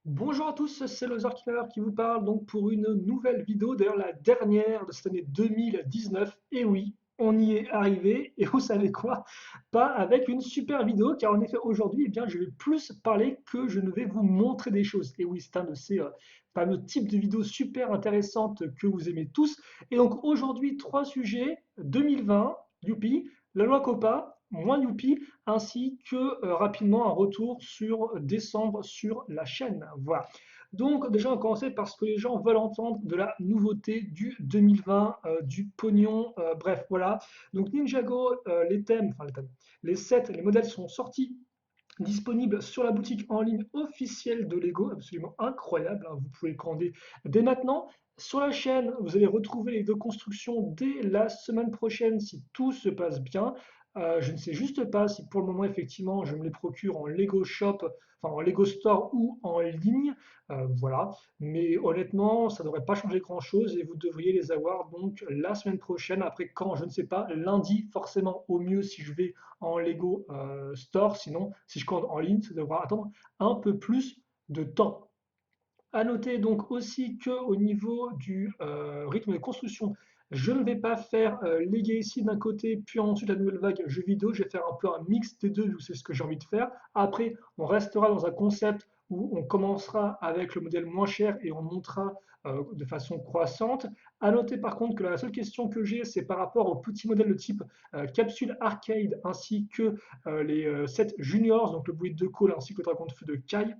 Bonjour à tous, c'est Loser Killer qui vous parle donc pour une nouvelle vidéo, d'ailleurs la dernière de cette année 2019. Et oui, on y est arrivé, et vous savez quoi? Pas avec une super vidéo, car en effet aujourd'hui, eh bien, je vais plus parler que je ne vais vous montrer des choses. Et oui, c'est un de ces fameux types de vidéos super intéressantes que vous aimez tous. Et donc aujourd'hui, trois sujets: 2020, youpi, la loi COPA, moins youpi, ainsi que rapidement un retour sur décembre sur la chaîne. Voilà. Donc déjà, on va commencer par ce que les gens veulent entendre de la nouveauté du 2020, du pognon, bref, voilà. Donc Ninjago, les sets, les modèles sont sortis, disponibles sur la boutique en ligne officielle de Lego, absolument incroyable, hein, vous pouvez le commander dès maintenant. Sur la chaîne, vous allez retrouver les deux constructions dès la semaine prochaine si tout se passe bien. Je ne sais juste pas si pour le moment, effectivement, je me les procure en Lego Shop, enfin en Lego Store ou en ligne. Voilà. Mais honnêtement, ça ne devrait pas changer grand-chose et vous devriez les avoir donc la semaine prochaine. Après, quand, je ne sais pas, lundi, forcément, au mieux si je vais en Lego Store. Sinon, si je commande en ligne, ça devra attendre un peu plus de temps. À noter donc aussi que au niveau du rythme de construction, je ne vais pas faire Legacy d'un côté, puis ensuite la nouvelle vague jeux vidéo. Je vais faire un peu un mix des deux, vu que c'est ce que j'ai envie de faire. Après, on restera dans un concept où on commencera avec le modèle moins cher et on montera de façon croissante. À noter par contre que la seule question que j'ai, c'est par rapport aux petits modèles de type capsule arcade, ainsi que les sets juniors, donc le bruit de call ainsi que le dragon de feu de Kai.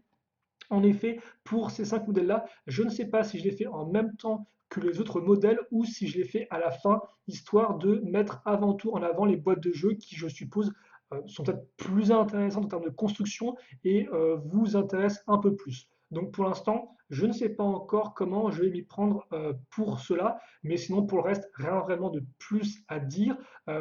En effet, pour ces 5 modèles-là, je ne sais pas si je les fais en même temps que les autres modèles ou si je les fais à la fin, histoire de mettre avant tout en avant les boîtes de jeu qui, je suppose, sont peut-être plus intéressantes en termes de construction et vous intéressent un peu plus. Donc pour l'instant, je ne sais pas encore comment je vais m'y prendre pour cela, mais sinon pour le reste, rien vraiment de plus à dire.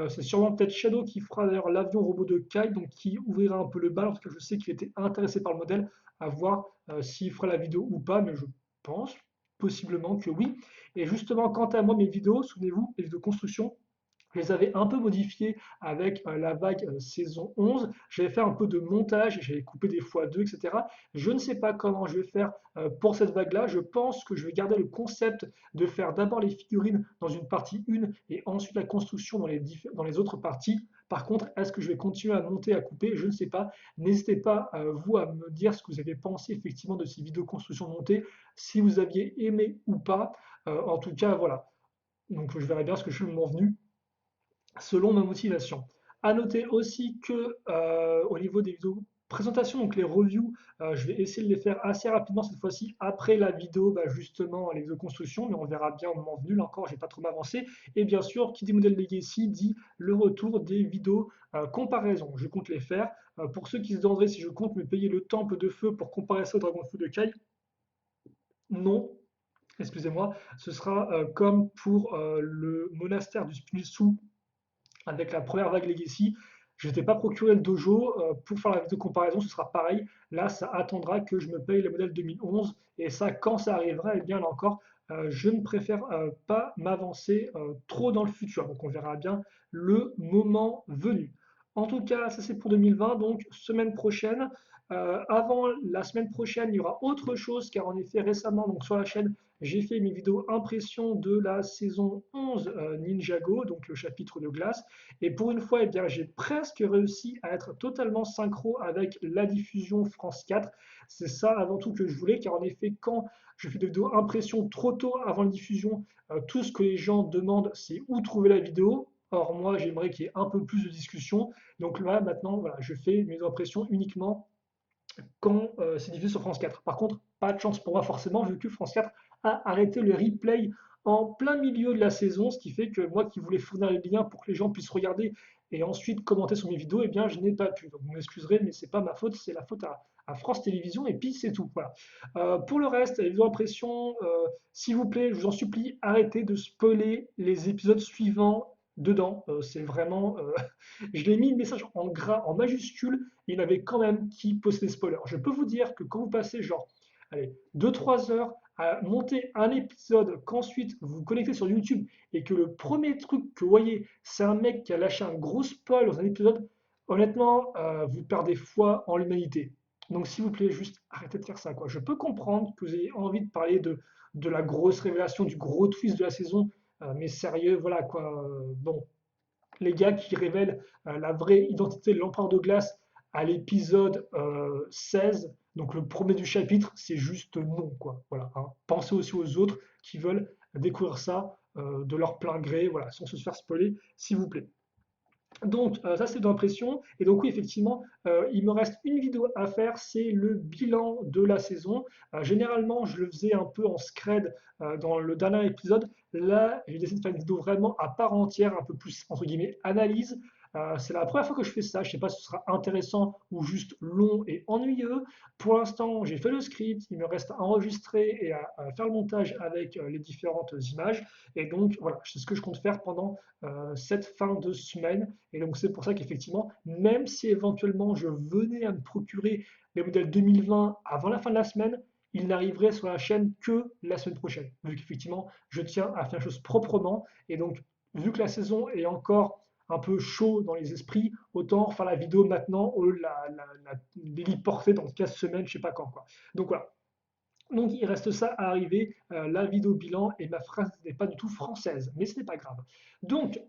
C'est sûrement peut-être Shadow qui fera d'ailleurs l'avion robot de Kai, donc qui ouvrira un peu le bal, parce que je sais qu'il était intéressé par le modèle, à voir s'il fera la vidéo ou pas, mais je pense possiblement que oui. Et justement, quant à moi, mes vidéos, souvenez-vous, les vidéos construction, je les avais un peu modifiées avec la vague saison 11. J'avais fait un peu de montage, j'avais coupé des fois 2, etc. Je ne sais pas comment je vais faire pour cette vague-là. Je pense que je vais garder le concept de faire d'abord les figurines dans une partie 1 et ensuite la construction dans les autres parties. Par contre, est-ce que je vais continuer à monter, à couper? Je ne sais pas. N'hésitez pas, vous, à me dire ce que vous avez pensé effectivement de ces vidéos construction montées, si vous aviez aimé ou pas. En tout cas, voilà. Donc, je verrai bien ce que je suis le moment venu selon ma motivation. À noter aussi que au niveau des vidéos présentation, donc les reviews, je vais essayer de les faire assez rapidement cette fois-ci, après la vidéo, bah, justement, les de construction, mais on verra bien au moment venu. Là encore, j'ai pas trop m'avancer. Et bien sûr, qui dit modèle Legacy dit le retour des vidéos comparaison. Je compte les faire. Pour ceux qui se demanderaient si je compte me payer le temple de feu pour comparer ça au dragon de feu de Kai, non, excusez-moi, ce sera comme pour le monastère du Spinelsu avec la première vague Legacy. Je ne t'ai pas procuré le dojo pour faire la vidéo de comparaison, ce sera pareil. Là, ça attendra que je me paye le modèle 2011. Et ça, quand ça arrivera, eh bien là encore, je ne préfère pas m'avancer trop dans le futur. Donc on verra bien le moment venu. En tout cas, ça c'est pour 2020, donc semaine prochaine. Avant la semaine prochaine, il y aura autre chose, car en effet, récemment, donc sur la chaîne, j'ai fait mes vidéos impression de la saison 11 Ninjago, donc le chapitre de glace. Et pour une fois, eh bien, j'ai presque réussi à être totalement synchro avec la diffusion France 4. C'est ça avant tout que je voulais, car en effet, quand je fais des vidéos impression trop tôt avant la diffusion, tout ce que les gens demandent, c'est où trouver la vidéo. Or, moi, j'aimerais qu'il y ait un peu plus de discussion. Donc là, maintenant, voilà, je fais mes impressions uniquement quand c'est diffusé sur France 4. Par contre, pas de chance pour moi forcément, vu que France 4 a arrêté le replay en plein milieu de la saison, ce qui fait que moi qui voulais fournir les liens pour que les gens puissent regarder et ensuite commenter sur mes vidéos, eh bien je n'ai pas pu. Donc vous m'excuserez, mais c'est pas ma faute, c'est la faute à France Télévisions, et puis c'est tout. Voilà. Pour le reste, les impressions, s'il vous plaît, je vous en supplie, arrêtez de spoiler les épisodes suivants dedans. C'est vraiment, je l'ai mis le message en gras, en majuscule, il y en avait quand même qui postaient des spoilers. Je peux vous dire que quand vous passez genre, allez, 2-3 heures à monter un épisode, qu'ensuite vous vous connectez sur YouTube et que le premier truc que vous voyez, c'est un mec qui a lâché un gros spoil dans un épisode, honnêtement, vous perdez foi en l'humanité. Donc s'il vous plaît, juste arrêtez de faire ça, quoi. Je peux comprendre que vous ayez envie de parler de la grosse révélation, du gros twist de la saison, mais sérieux, voilà, quoi. Bon, les gars qui révèlent la vraie identité de l'empereur de glace à l'épisode 16, donc le premier du chapitre, c'est juste non, quoi. Voilà, hein. Pensez aussi aux autres qui veulent découvrir ça de leur plein gré, voilà, sans se faire spoiler, s'il vous plaît. Donc ça c'est d'impression. Et donc oui, effectivement, il me reste une vidéo à faire, c'est le bilan de la saison. Généralement, je le faisais un peu en scred dans le dernier épisode. Là, j'ai décidé de faire une vidéo vraiment à part entière, un peu plus entre guillemets analyse. C'est la première fois que je fais ça. Je ne sais pas si ce sera intéressant ou juste long et ennuyeux. Pour l'instant, j'ai fait le script. Il me reste à enregistrer et à faire le montage avec les différentes images. Et donc voilà, c'est ce que je compte faire pendant cette fin de semaine. Et donc c'est pour ça qu'effectivement, même si éventuellement je venais à me procurer les modèles 2020 avant la fin de la semaine, ils n'arriveraient sur la chaîne que la semaine prochaine. Vu qu'effectivement, je tiens à faire les choses proprement. Et donc, vu que la saison est encore un peu chaud dans les esprits, autant faire la vidéo maintenant ou la déliporter dans 15 semaines, je sais pas quand, quoi. Donc voilà. Donc il reste ça à arriver, la vidéo bilan, et ma phrase n'est pas du tout française, mais ce n'est pas grave. Donc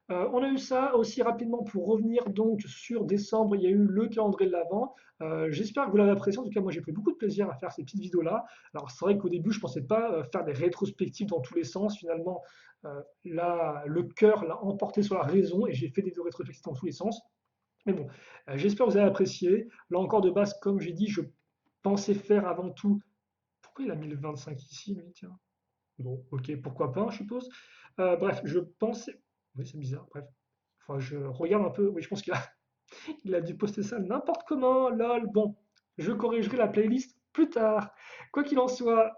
on a eu ça aussi rapidement pour revenir donc sur décembre, il y a eu le calendrier de l'Avent. J'espère que vous l'avez apprécié, en tout cas moi j'ai pris beaucoup de plaisir à faire ces petites vidéos-là. Alors c'est vrai qu'au début je ne pensais pas faire des rétrospectives dans tous les sens, finalement là le cœur l'a emporté sur la raison et j'ai fait des vidéos rétrospectives dans tous les sens. Mais bon, j'espère que vous avez apprécié. Là encore de base, comme j'ai dit, je pensais faire avant tout. Pourquoi il a mis le 25 ici, lui, tiens? Bon, ok, pourquoi pas, je suppose. Bref, je pensais. Oui, c'est bizarre, bref. Enfin, je regarde un peu. Oui, je pense qu'il a, il a dû poster ça n'importe comment, lol. Bon, je corrigerai la playlist plus tard. Quoi qu'il en soit,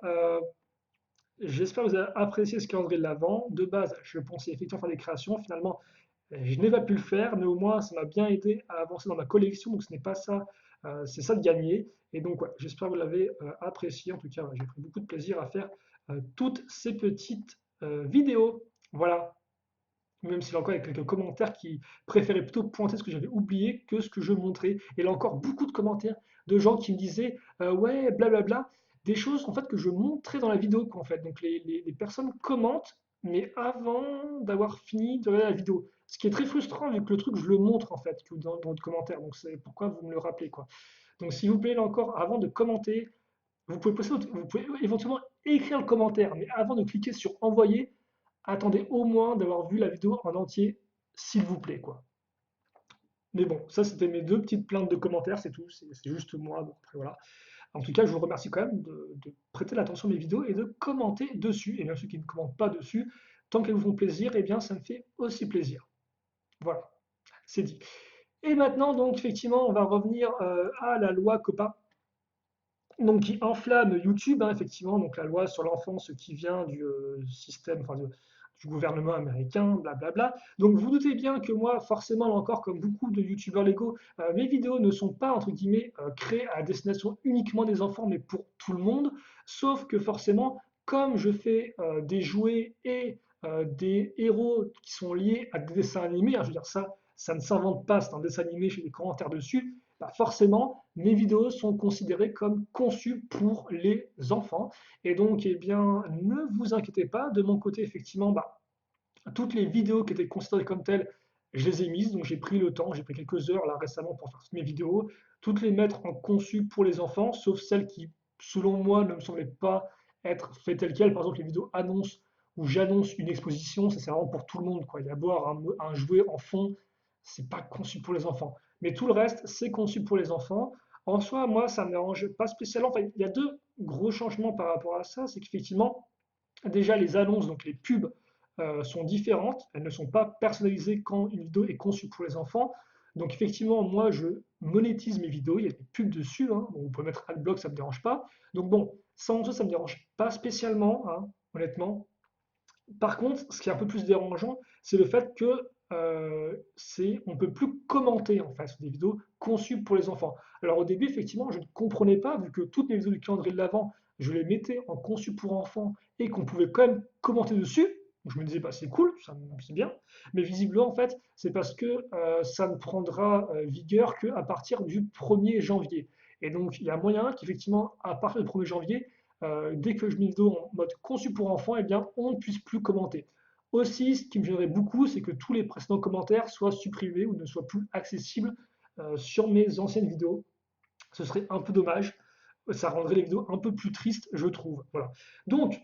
j'espère que vous avez apprécié ce calendrier de l'avant. De base, je pensais effectivement faire des créations. Finalement, je n'ai pas pu le faire, mais au moins, ça m'a bien aidé à avancer dans ma collection. Donc, ce n'est pas ça, c'est ça de gagner. Et donc, ouais, j'espère que vous l'avez apprécié. En tout cas, ouais, j'ai pris beaucoup de plaisir à faire toutes ces petites vidéos. Voilà. Même s'il y a encore quelques commentaires qui préféraient plutôt pointer ce que j'avais oublié que ce que je montrais. Et là encore, beaucoup de commentaires de gens qui me disaient ouais, blablabla, des choses en fait que je montrais dans la vidéo, quoi, en fait. Donc les personnes commentent, mais avant d'avoir fini de regarder la vidéo. Ce qui est très frustrant vu que le truc, je le montre en fait dans le commentaire. Donc c'est pourquoi vous me le rappelez, quoi. Donc s'il vous plaît, là encore, avant de commenter, vous pouvez éventuellement écrire le commentaire, mais avant de cliquer sur envoyer, attendez au moins d'avoir vu la vidéo en entier, s'il vous plaît, quoi. Mais bon, ça c'était mes deux petites plaintes de commentaires, c'est tout, c'est juste moi. Bon, après, voilà. En tout cas, je vous remercie quand même de prêter l'attention à mes vidéos et de commenter dessus. Et même ceux qui ne commentent pas dessus, tant qu'elles vous font plaisir, eh bien ça me fait aussi plaisir. Voilà, c'est dit. Et maintenant, donc effectivement, on va revenir à la loi COPPA, donc qui enflamme YouTube, hein, effectivement, donc la loi sur l'enfance qui vient du système, enfin, du gouvernement américain, blablabla. Donc vous doutez bien que moi, forcément, là encore, comme beaucoup de YouTubeurs légaux, mes vidéos ne sont pas, entre guillemets, créées à destination uniquement des enfants, mais pour tout le monde, sauf que forcément, comme je fais des jouets et des héros qui sont liés à des dessins animés, hein, je veux dire ça ne s'invente pas, c'est un dessin animé, j'ai des commentaires dessus, bah forcément, mes vidéos sont considérées comme conçues pour les enfants. Et donc, eh bien, ne vous inquiétez pas. De mon côté, effectivement, bah, toutes les vidéos qui étaient considérées comme telles, je les ai mises. Donc, j'ai pris le temps, j'ai pris quelques heures là récemment pour faire toutes mes vidéos, toutes les mettre en conçu pour les enfants, sauf celles qui, selon moi, ne me semblaient pas être faites telles quelles. Par exemple, les vidéos annonces où j'annonce une exposition, ça c'est vraiment pour tout le monde, quoi. Il y a beau avoir un jouet en fond, c'est pas conçu pour les enfants. Mais tout le reste, c'est conçu pour les enfants. En soi, moi, ça ne me dérange pas spécialement. Enfin, il y a deux gros changements par rapport à ça. C'est qu'effectivement, déjà, les annonces, donc les pubs, sont différentes. Elles ne sont pas personnalisées quand une vidéo est conçue pour les enfants. Donc, effectivement, moi, je monétise mes vidéos. Il y a des pubs dessus, hein. Bon, vous pouvez mettre Adblock, ça ne me dérange pas. Donc, bon, ça en soi, ça ne me dérange pas spécialement, hein, honnêtement. Par contre, ce qui est un peu plus dérangeant, c'est le fait que on ne peut plus commenter en fait sur des vidéos conçues pour les enfants. Alors au début, effectivement, je ne comprenais pas, vu que toutes mes vidéos du calendrier de l'Avent, je les mettais en conçu pour enfants et qu'on pouvait quand même commenter dessus. Donc je me disais, bah, c'est cool, c'est bien. Mais visiblement, en fait, c'est parce que ça ne prendra vigueur qu'à partir du 1er janvier. Et donc, il y a moyen qu'effectivement, à partir du 1er janvier, dès que je mets une vidéo en mode conçu pour enfants, eh bien, on ne puisse plus commenter. Aussi, ce qui me gênerait beaucoup, c'est que tous les précédents commentaires soient supprimés ou ne soient plus accessibles sur mes anciennes vidéos. Ce serait un peu dommage. Ça rendrait les vidéos un peu plus tristes, je trouve. Voilà. Donc,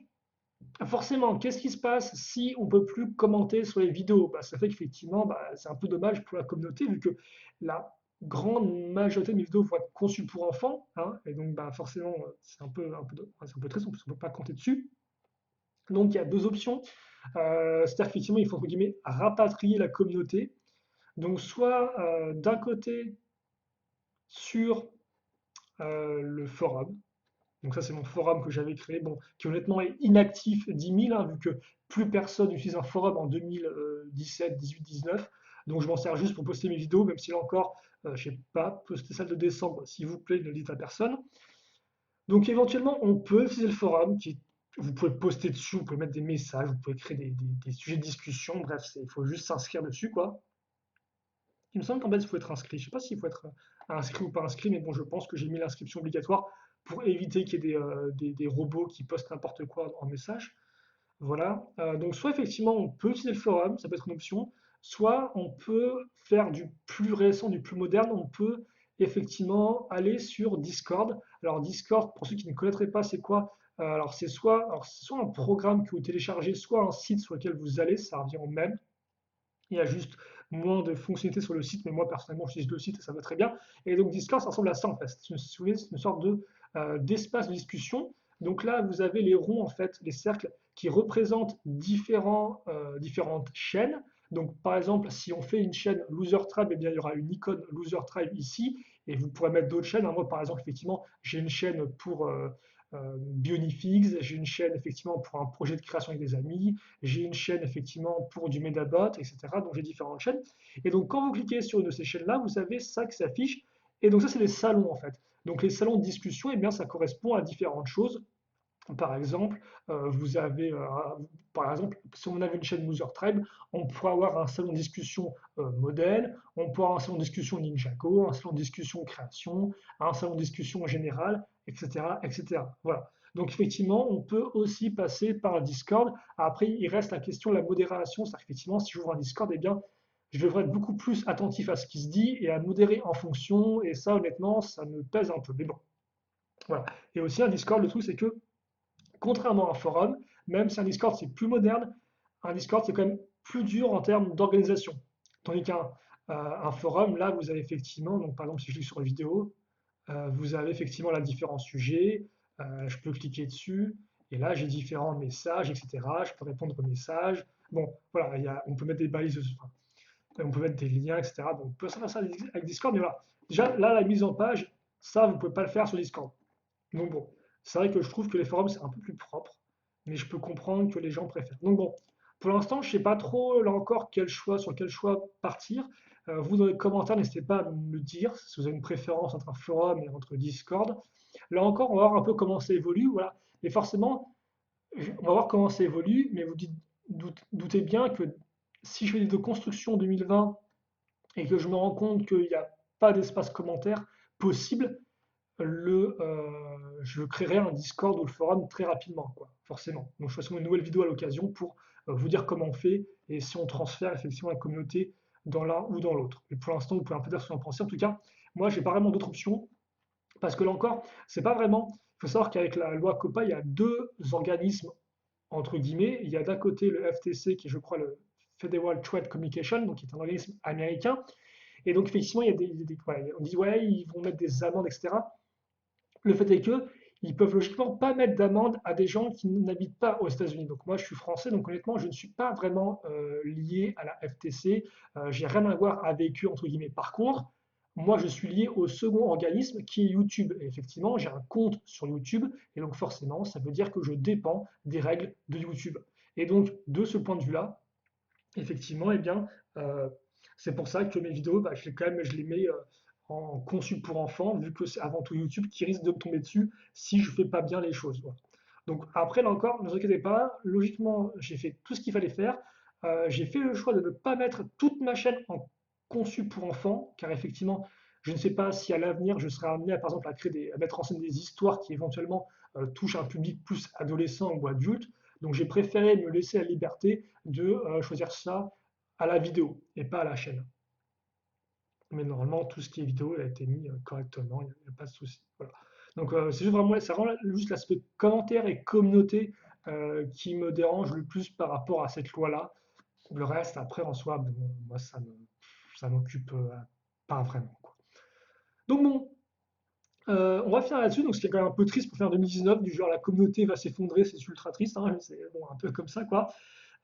forcément, qu'est-ce qui se passe si on ne peut plus commenter sur les vidéos? Bah, ça fait qu'effectivement, bah, c'est un peu dommage pour la communauté, vu que la grande majorité de mes vidéos vont être conçues pour enfants, hein, et donc bah, forcément, c'est un peu triste, on ne peut pas compter dessus. Donc il y a deux options. C'est-à-dire qu'effectivement, il faut entre guillemets rapatrier la communauté. Donc soit d'un côté sur le forum. Donc ça, c'est mon forum que j'avais créé, bon, qui honnêtement est inactif 10 000, hein, vu que plus personne n'utilise un forum en 2017, 18, 19. Donc je m'en sers juste pour poster mes vidéos, même si là encore, je ne sais pas, poster celle de décembre, s'il vous plaît, ne le dites à personne. Donc éventuellement, on peut utiliser le forum, vous pouvez poster dessus, vous pouvez mettre des messages, vous pouvez créer des sujets de discussion, bref, il faut juste s'inscrire dessus, quoi. Il me semble qu'en fait, il faut être inscrit. Je ne sais pas s'il faut être inscrit ou pas inscrit, mais bon, je pense que j'ai mis l'inscription obligatoire pour éviter qu'il y ait des robots qui postent n'importe quoi en message. Voilà. Donc, soit effectivement, on peut utiliser le forum, ça peut être une option, soit on peut faire du plus récent, du plus moderne, on peut effectivement aller sur Discord. Alors, Discord, pour ceux qui ne connaîtraient pas, c'est quoi? Alors, c'est soit un programme que vous téléchargez, soit un site sur lequel vous allez, ça revient au même. Il y a juste moins de fonctionnalités sur le site, mais moi personnellement j'utilise le site et ça va très bien. Et donc Discord, ça ressemble à ça en fait. C'est une sorte d'espace de discussion. Donc là, vous avez les ronds en fait, les cercles qui représentent différentes chaînes. Donc par exemple, si on fait une chaîne Loser Tribe, eh bien il y aura une icône Loser Tribe ici, et vous pourrez mettre d'autres chaînes. Moi par exemple, effectivement, j'ai une chaîne pour Bionifix, j'ai une chaîne effectivement pour un projet de création avec des amis, j'ai une chaîne effectivement pour du Medabot, etc. Donc j'ai différentes chaînes. Et donc quand vous cliquez sur une de ces chaînes-là, vous avez ça qui s'affiche. Et donc ça, c'est les salons en fait. Donc les salons de discussion, eh bien, ça correspond à différentes choses. Par exemple, vous avez, par exemple, si on avait une chaîne Loser Tribe, on pourrait avoir un salon de discussion modèle, on pourrait avoir un salon de discussion Ninjago, un salon de discussion création, un salon de discussion général, etc., etc. Voilà. Donc effectivement, on peut aussi passer par Discord. Après, il reste la question de la modération. C'est-à-dire qu'effectivement, si j'ouvre un Discord, eh bien, je devrais être beaucoup plus attentif à ce qui se dit et à modérer en fonction. Et ça, honnêtement, ça me pèse un peu. Mais bon, voilà. Et aussi, un Discord, le truc, c'est que contrairement à un forum, même si un Discord c'est plus moderne, un Discord c'est quand même plus dur en termes d'organisation. Tandis qu'un forum, là, vous avez effectivement, donc par exemple, si je clique sur une vidéo, vous avez effectivement là différents sujets, je peux cliquer dessus, et là j'ai différents messages, etc. Je peux répondre aux messages. Bon, voilà, on peut mettre des balises, enfin, on peut mettre des liens, etc. Bon, on peut faire ça avec Discord, mais voilà. Déjà, là, la mise en page, ça, vous ne pouvez pas le faire sur Discord. Donc bon, c'est vrai que je trouve que les forums c'est un peu plus propre, mais je peux comprendre que les gens préfèrent. Donc bon, pour l'instant, je ne sais pas trop là encore sur quel choix partir. Vous dans les commentaires, n'hésitez pas à me le dire si vous avez une préférence entre un forum et entre Discord. Là encore, on va voir un peu comment ça évolue, voilà. Mais forcément, on va voir comment ça évolue, mais doutez bien que si je fais des vidéos de construction 2020 et que je me rends compte qu'il n'y a pas d'espace commentaire possible, je créerai un Discord ou le forum très rapidement, quoi, forcément. Donc je ferai une nouvelle vidéo à l'occasion pour vous dire comment on fait et si on transfère effectivement la communauté dans l'un ou dans l'autre. Et pour l'instant, vous pouvez un peu dire ce que vous en pensez. En tout cas, moi, j'ai pas vraiment d'autres options parce que là encore, c'est pas vraiment. Il faut savoir qu'avec la loi COPA, il y a deux organismes entre guillemets. Il y a d'un côté le FTC, qui est, je crois, le Federal Trade Communication, donc qui est un organisme américain. Et donc, effectivement, il y a voilà, on dit, ouais, ils vont mettre des amendes, etc. Le fait est que ils peuvent logiquement pas mettre d'amende à des gens qui n'habitent pas aux États-Unis. Donc moi, je suis français, donc honnêtement, je ne suis pas vraiment lié à la FTC. J'ai rien à voir avec eux entre guillemets. Par contre, moi, je suis lié au second organisme qui est YouTube. Et effectivement, j'ai un compte sur YouTube, et donc forcément, ça veut dire que je dépends des règles de YouTube. Et donc, de ce point de vue-là, effectivement, eh bien, euh, c'est pour ça que mes vidéos, bah, je les mets en conçu pour enfants, vu que c'est avant tout YouTube qui risque de me tomber dessus si je fais pas bien les choses. Voilà. Donc après, là encore, ne vous inquiétez pas, logiquement, j'ai fait tout ce qu'il fallait faire. J'ai fait le choix de ne pas mettre toute ma chaîne en conçu pour enfants, car effectivement, Je ne sais pas si à l'avenir, je serai amené, par exemple, à mettre en scène des histoires qui éventuellement touchent un public plus adolescent ou adulte. Donc j'ai préféré me laisser la liberté de choisir ça à la vidéo et pas à la chaîne. Mais normalement, tout ce qui est vidéo, il a été mis correctement, il n'y a pas de souci. Voilà. Donc c'est juste vraiment, c'est vraiment juste l'aspect commentaire et communauté qui me dérange le plus par rapport à cette loi-là. Le reste, après, en soi, bon, moi, ça m'occupe pas vraiment, quoi. Donc bon, on va finir là-dessus. Donc ce qui est quand même un peu triste pour faire 2019, du genre la communauté va s'effondrer, c'est ultra triste, hein, c'est bon, un peu comme ça, quoi.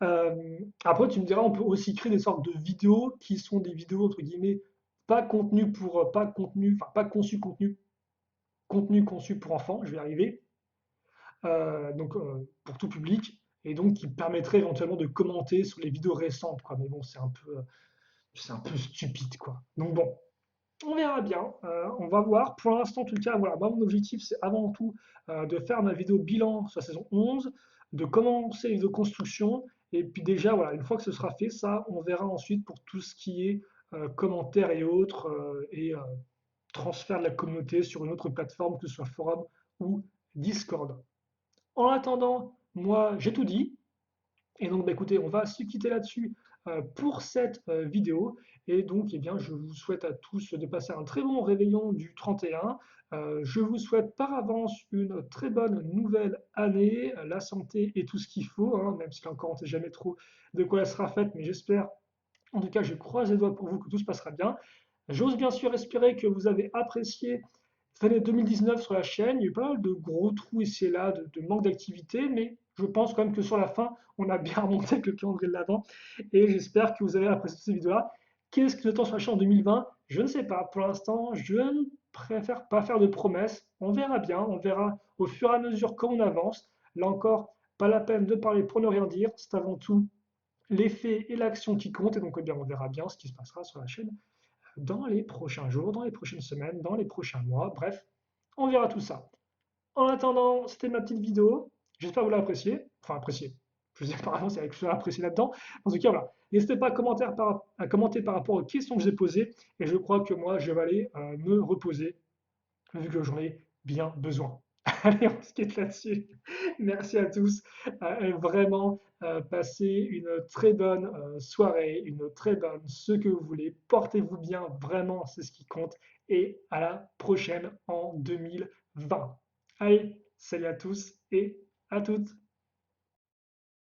Euh, Après, tu me diras, on peut aussi créer des sortes de vidéos qui sont des vidéos entre guillemets pas contenu pour pas contenu, enfin pas conçu contenu conçu pour enfants. Je vais y arriver. Donc pour tout public et donc qui permettrait éventuellement de commenter sur les vidéos récentes, quoi. Mais bon, c'est un peu stupide, quoi. Donc bon, on verra bien. On va voir. Pour l'instant, en tout cas, voilà, moi, mon objectif, c'est avant tout de faire ma vidéo bilan sur la saison 11, de commencer les vidéos construction. Et puis déjà, voilà, une fois que ce sera fait, ça, on verra ensuite pour tout ce qui est commentaires et autres, et transfert de la communauté sur une autre plateforme, que ce soit forum ou Discord. En attendant, moi, j'ai tout dit. Et donc, bah, écoutez, on va se quitter là-dessus pour cette vidéo. Et donc, eh bien, je vous souhaite à tous de passer un très bon réveillon du 31. Je vous souhaite par avance une très bonne nouvelle année, la santé et tout ce qu'il faut, hein, même si encore on ne sait jamais trop de quoi elle sera faite, mais j'espère, en tout cas, je croise les doigts pour vous que tout se passera bien. J'ose bien sûr espérer que vous avez apprécié cette année 2019 sur la chaîne. Il y a eu pas mal de gros trous ici et là, de manque d'activité, mais je pense quand même que sur la fin, on a bien remonté avec le calendrier de l'avant. Et j'espère que vous avez apprécié cette vidéo-là. Qu'est-ce que nous attend sur la chaîne en 2020? Je ne sais pas. Pour l'instant, je ne préfère pas faire de promesses. On verra bien. On verra au fur et à mesure qu'on avance. Là encore, pas la peine de parler pour ne rien dire. C'est avant tout l'effet et l'action qui comptent. Et donc, eh bien, on verra bien ce qui se passera sur la chaîne dans les prochains jours, dans les prochaines semaines, dans les prochains mois. Bref, on verra tout ça. En attendant, c'était ma petite vidéo. J'espère que vous l'avez appréciée. Enfin, appréciée. Je sais pas vraiment si vous avez apprécié là-dedans. En tout cas, voilà. N'hésitez pas à commenter par rapport aux questions que j'ai posées. Et je crois que moi, je vais aller me reposer, vu que j'en ai bien besoin. Allez, on se quitte là-dessus. Merci à tous. Vraiment, passez une très bonne soirée, une très bonne ce que vous voulez. Portez-vous bien, vraiment, c'est ce qui compte. Et à la prochaine en 2020. Allez, salut à tous et à toutes.